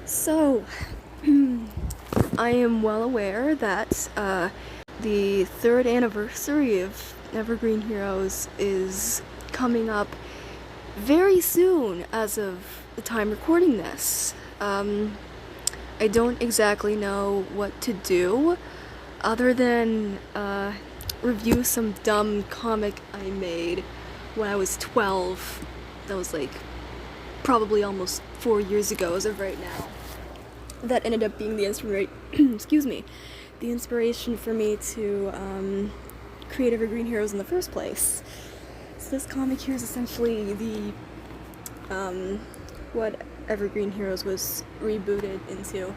So, I am well aware that the third anniversary of Evergreen Heroes is coming up very soon as of the time recording this. I don't exactly know what to do other than review some dumb comic I made when I was 12. That was like probably almost 4 years ago as of right now. That ended up being the the inspiration for me to create Evergreen Heroes in the first place. So this comic here is essentially the what Evergreen Heroes was rebooted into.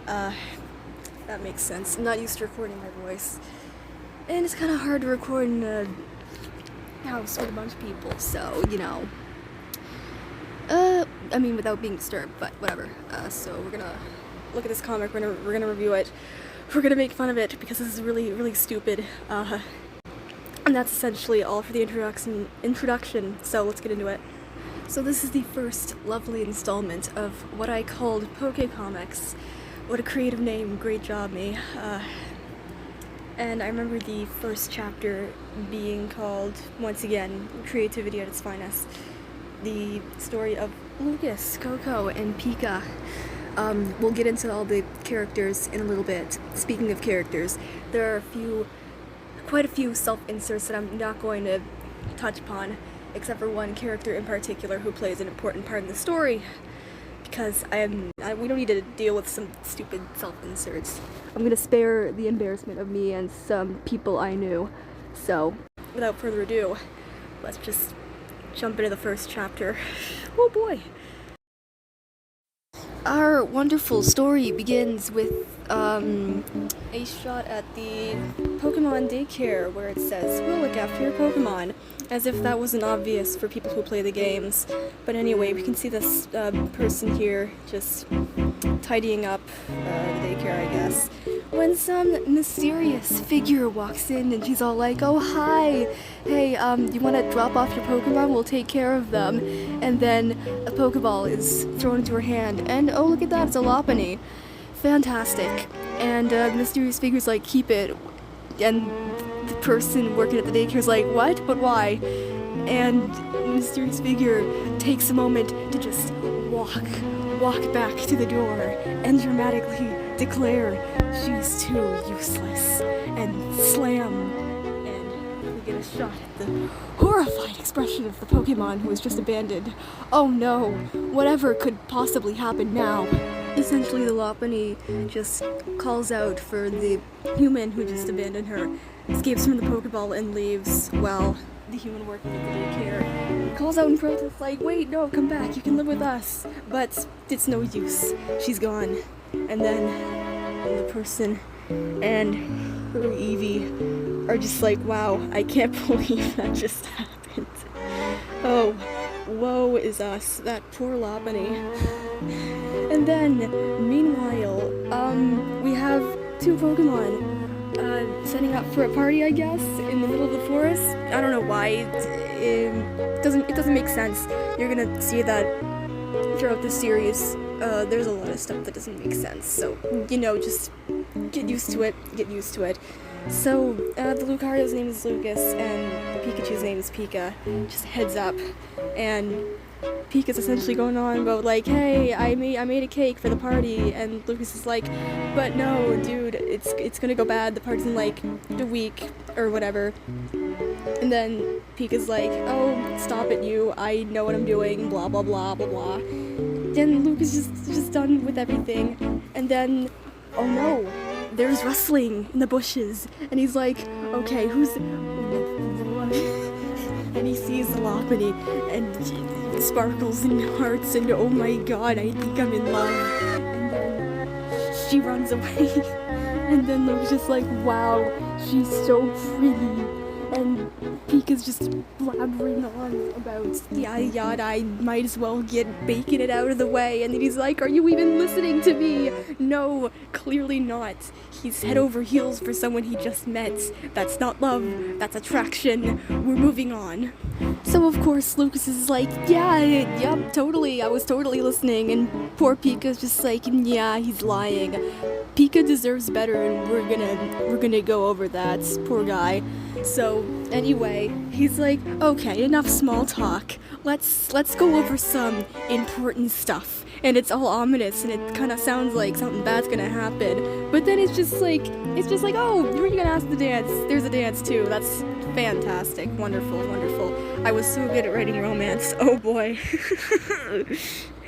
That makes sense. I'm not used to recording my voice, and it's kind of hard to record in a house with a bunch of people, so you know. I mean, without being disturbed, but whatever. So we're gonna look at this comic, we're gonna review it, we're gonna make fun of it, because this is really, really stupid, and that's essentially all for the introduction, so let's get into it. So this is the first lovely installment of what I called Poke Comics. What a creative name, great job, me. And I remember the first chapter being called, once again, creativity at its finest. The story of Lucas, Coco, and Pika. We'll get into all the characters in a little bit. Speaking of characters, there are quite a few self-inserts that I'm not going to touch upon, except for one character in particular who plays an important part in the story, because we don't need to deal with some stupid self-inserts. I'm gonna spare the embarrassment of me and some people I knew. So, without further ado, let's just jump into the first chapter. Oh boy! Our wonderful story begins with a shot at the Pokemon daycare where it says, "We'll look after your Pokemon," as if that wasn't obvious for people who play the games. But anyway, we can see this person here just tidying up the daycare, I guess, when some mysterious figure walks in and she's all like, "Oh, hi! Hey, you want to drop off your Pokemon? We'll take care of them." And then a Pokeball is thrown into her hand, and oh, look at that, it's a Lopunny. Fantastic. And the mysterious figure's like, "Keep it." And the person working at the daycare's like, "What? But why?" And the mysterious figure takes a moment to just walk back to the door and dramatically declare she's too useless, and slam, and we get a shot at the horrified expression of the Pokemon who was just abandoned. Oh no, whatever could possibly happen now? Essentially, the Lopunny just calls out for the human who just abandoned her, escapes from the Pokeball and leaves, while the human working at the daycare calls out in protest like, "Wait, no, come back, you can live with us." But it's no use, she's gone. And then the person and her Eevee are just like, "Wow, I can't believe that just happened. Oh, woe is us, that poor Lopunny." And then, meanwhile, we have two Pokemon setting up for a party, I guess, in the middle of the forest. I don't know why. It doesn't make sense. You're gonna see that throughout the series. There's a lot of stuff that doesn't make sense. So, you know, just get used to it. So, the Lucario's name is Lucas, and Pikachu's name is Pika. Just heads up. And Pika's essentially going on about like, "Hey, I made a cake for the party," and Lucas is like, "But no, dude, it's gonna go bad. The party's in like a week or whatever." And then Pika's like, "Oh, stop it, you! I know what I'm doing." Blah blah blah blah blah. Then Lucas is just done with everything, and then, oh no, there's rustling in the bushes, and he's like, "Okay, who's?" And he sees the Lopunny, and sparkles and hearts, and oh my god, I think I'm in love. And then she runs away, and then Luke's just like, "Wow, she's so pretty." and Pika's just blabbering on about yada yada, I might as well get baking it out of the way, and then he's like, are you even listening to me? No, clearly not. He's head over heels for someone he just met. That's not love, that's attraction. We're moving on. So of course Lucas is like, yep, totally, I was totally listening, and poor Pika's just like, yeah, he's lying. Pika deserves better, and we're gonna go over that, poor guy. So anyway, he's like, okay, enough small talk. Let's go over some important stuff. And it's all ominous, and it kind of sounds like something bad's gonna happen. But then it's just like, oh, you're gonna ask the dance. There's a dance too. That's fantastic, wonderful, wonderful. I was so good at writing romance. Oh boy.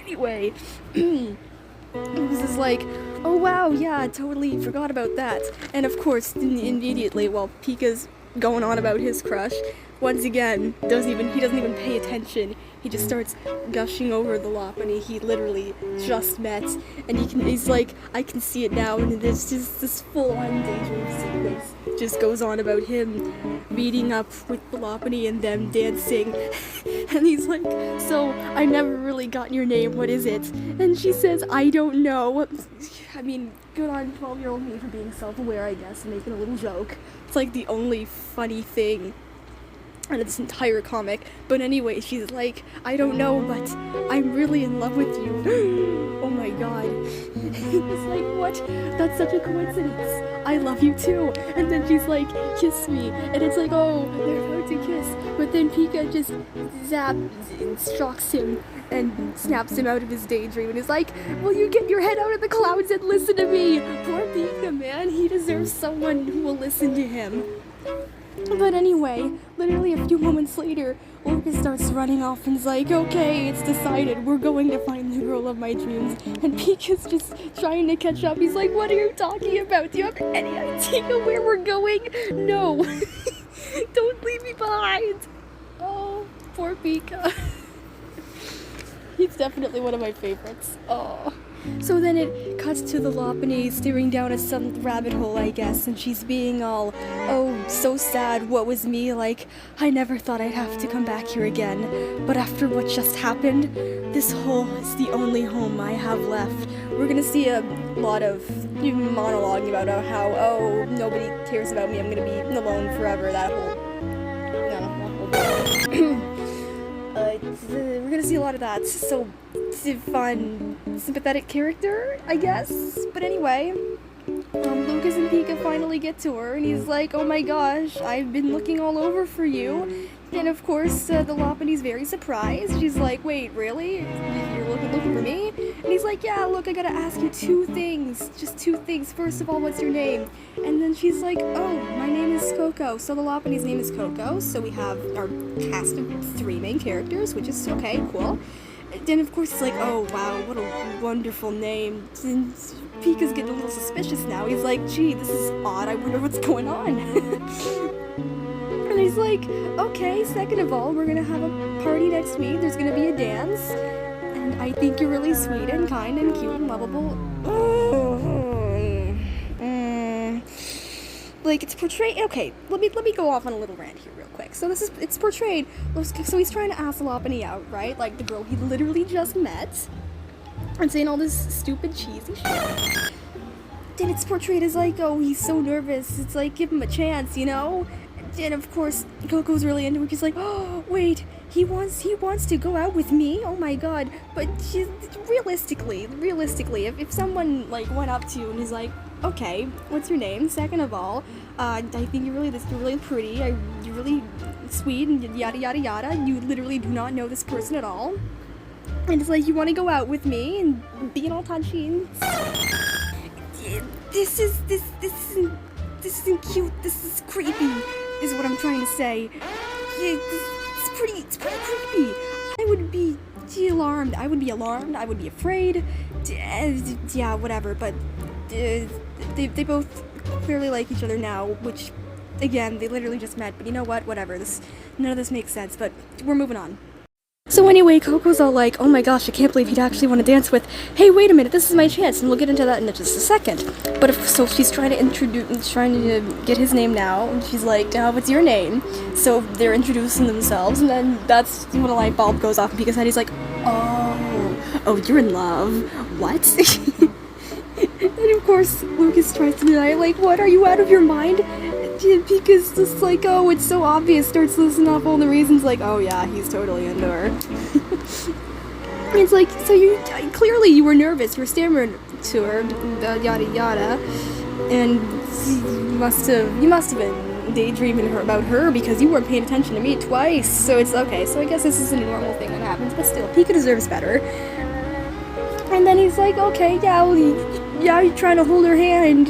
Anyway, this is like, oh wow, yeah, totally forgot about that. And of course, immediately, while Pika's going on about his crush, once again, he doesn't even pay attention. He just starts gushing over the Lopunny he literally just met, and he's like, I can see it now, and there's just this full-on dangerous sequence just goes on about him meeting up with the Lopunny and them dancing. And he's like, so, I never really got your name, what is it? And she says, I don't know. I mean, good on 12-year-old me for being self-aware, I guess, and making a little joke. It's like the only funny thing out of this entire comic. But anyway, she's like, I don't know, but I'm really in love with you. Oh my god. It's like, what? That's such a coincidence. I love you too. And then she's like, kiss me. And it's like, oh, they're about to kiss. But then Pika just shocks him and snaps him out of his daydream and is like, will you get your head out of the clouds and listen to me? Poor Pika, man. He deserves someone who will listen to him. But anyway, literally a few moments later, Lucas starts running off and is like, okay, it's decided, we're going to find the girl of my dreams. And Pika's just trying to catch up. He's like, what are you talking about? Do you have any idea where we're going? No. Don't leave me behind. Oh, poor Pika. He's definitely one of my favorites. Oh. So then it cuts to the Lopunny staring down at some rabbit hole, I guess, and she's being all, oh, so sad, what was me, like, I never thought I'd have to come back here again, but after what just happened, this hole is the only home I have left. We're gonna see a lot of monologuing about how, oh, nobody cares about me, I'm gonna be alone forever, that whole, we're gonna see a lot of that, so fun, sympathetic character, I guess. But anyway, Lucas and Pika finally get to her, and he's like, oh my gosh, I've been looking all over for you. And of course, the Lopunny's very surprised. She's like, wait, really? You're looking for me? And he's like, yeah, look, I gotta ask you two things. Just two things. First of all, what's your name? And then she's like, oh, my name is Coco. So the Lopunny's name is Coco. So we have our cast of 3 main characters, which is okay, cool. Then of course he's like, oh wow, what a wonderful name. And Pika's getting a little suspicious now. He's like, gee, this is odd, I wonder what's going on. And he's like, okay, second of all, we're gonna have a party next week, there's gonna be a dance, and I think you're really sweet and kind and cute and lovable. Like, it's portrayed, okay, let me go off on a little rant here real quick. So it's portrayed, so he's trying to ask Lopunny out, right? Like, the girl he literally just met, and saying all this stupid cheesy shit. Then it's portrayed as like, oh, he's so nervous, it's like, give him a chance, you know? And of course, Coco's really into it, she's like, oh, wait, he wants to go out with me? Oh my god. But realistically, if someone, like, went up to you and is like, okay, what's your name? Second of all, I think you're really pretty, you're really sweet, and yada yada yada, you literally do not know this person at all. And it's like, you want to go out with me and being all touchy and... This isn't cute, this is creepy, is what I'm trying to say. It's pretty creepy. I would be alarmed, I would be afraid, yeah, whatever, but they both clearly like each other now, which, again, they literally just met, but you know what, whatever, none of this makes sense, but we're moving on. So anyway, Coco's all like, oh my gosh, I can't believe he'd actually want to dance with, hey, wait a minute, this is my chance, and we'll get into that in just a second. But so she's trying to get his name now, and she's like, what's your name? So they're introducing themselves, and then that's when a light bulb goes off, because Heidi like, oh, you're in love. What? And of course, Lucas tries to deny, like, what, are you out of your mind? Pika's just like, oh, it's so obvious, starts listing off all the reasons, like, oh yeah, he's totally into her. It's like, so clearly you were nervous, you were stammering to her, yada yada, and you must have been daydreaming about her because you weren't paying attention to me twice, so it's okay, so I guess this isn't a normal thing that happens, but still, Pika deserves better. And then he's like, okay, yeah, you're trying to hold her hand.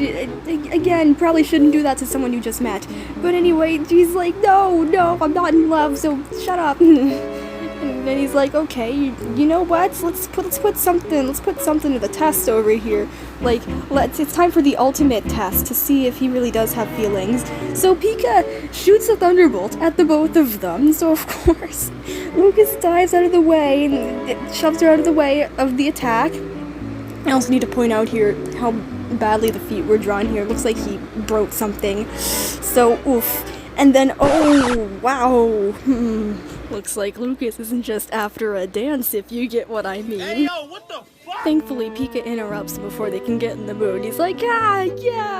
Again, probably shouldn't do that to someone you just met. But anyway, she's like, no, I'm not in love, so shut up. And then he's like, okay, you know what? Let's put something to the test over here. Like, it's time for the ultimate test to see if he really does have feelings. So Pika shoots a thunderbolt at the both of them. So of course, Lucas dives out of the way and it shoves her out of the way of the attack. I also need to point out here how badly the feet were drawn here. It looks like he broke something. So, oof. And then, oh, wow. Looks like Lucas isn't just after a dance, if you get what I mean. Hey, yo, what the fuck? Thankfully, Pika interrupts before they can get in the mood. He's like, yeah,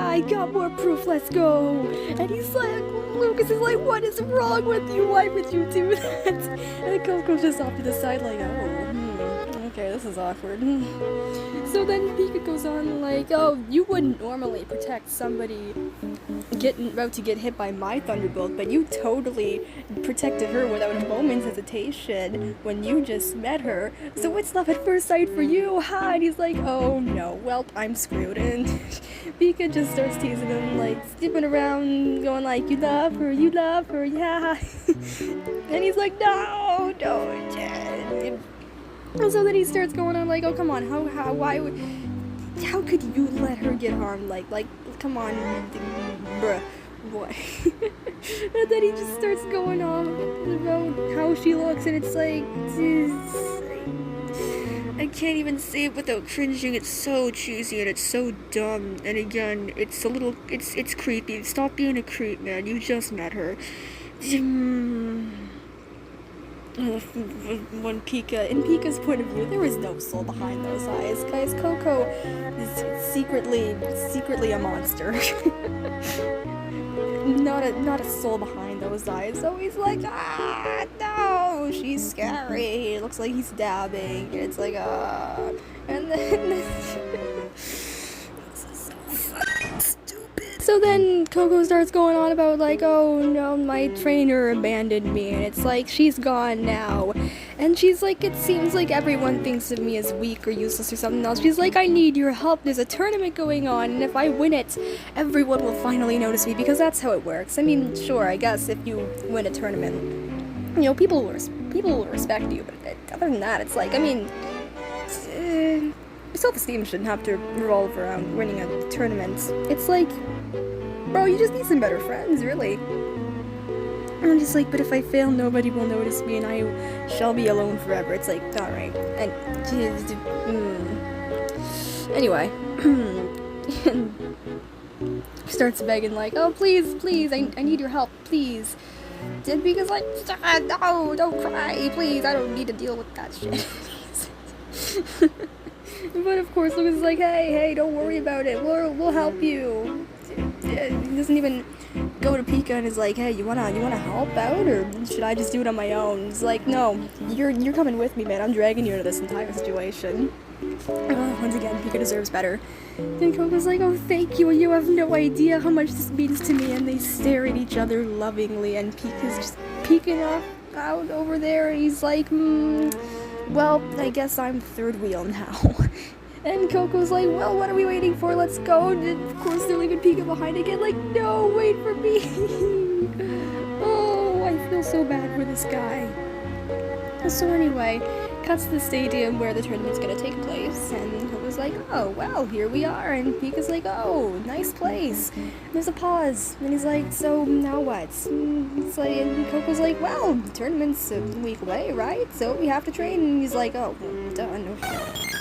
I got more proof, let's go. And he's like, Lucas is like, what is wrong with you? Why would you do that? And Coco's just off to the side like, okay, this is awkward. So then Pika goes on like, oh, you wouldn't normally protect somebody about to get hit by my thunderbolt, but you totally protected her without a moment's hesitation when you just met her. So it's love at first sight for you, ha! And he's like, oh no, well, I'm screwed. And Pika just starts teasing him, like, skipping around, going like, you love her, yeah. And he's like, no, don't. And so then he starts going on like, oh come on, how could you let her get harmed? Like, come on, bruh, boy. And then he just starts going on about how she looks, and it's like, I can't even say it without cringing. It's so cheesy and it's so dumb. And again, it's it's creepy. Stop being a creep, man. You just met her. When in Pika's point of view, there was no soul behind those eyes. Guys, Coco is secretly a monster. not a soul behind those eyes. So he's like, no, she's scary. It looks like he's dabbing. And it's like, and then so then Coco starts going on about like, oh no, my trainer abandoned me, and it's like, she's gone now. And she's like, it seems like everyone thinks of me as weak or useless or something else. She's like, I need your help, there's a tournament going on, and if I win it, everyone will finally notice me, because that's how it works. I mean, sure, I guess if you win a tournament, you know, people will respect you, but other than that, it's like, I mean, self-esteem shouldn't have to revolve around winning a tournament. It's like, bro, you just need some better friends, really. And I'm just like, but if I fail, nobody will notice me, and I shall be alone forever. It's like, alright. And, anyway. Starts begging, like, oh, please, I need your help, please. And Pika's like, no, don't cry, please, I don't need to deal with that shit. But of course, Lucas is like, hey, don't worry about it, we'll help you. He doesn't even go to Pika and is like, hey, you wanna help out, or should I just do it on my own? He's like, no, you're coming with me, man. I'm dragging you into this entire situation. Once again, Pika deserves better. And Coco's like, oh, thank you. You have no idea how much this means to me. And they stare at each other lovingly, and Pika's just peeking out over there, and he's like, well, I guess I'm third wheel now. And Coco's like, well, what are we waiting for? Let's go. And of course, they're leaving Pika behind again, like, no, wait for me. Oh, I feel so bad for this guy. So anyway, Cuts to the stadium where the tournament's gonna take place, and Coco's like, oh, well, here we are, and Pika's like, oh, nice place. And there's a pause, and he's like, so, now what? It's like, and Coco's like, well, the tournament's a week away, right? So we have to train, and he's like, oh, well, duh, no shit.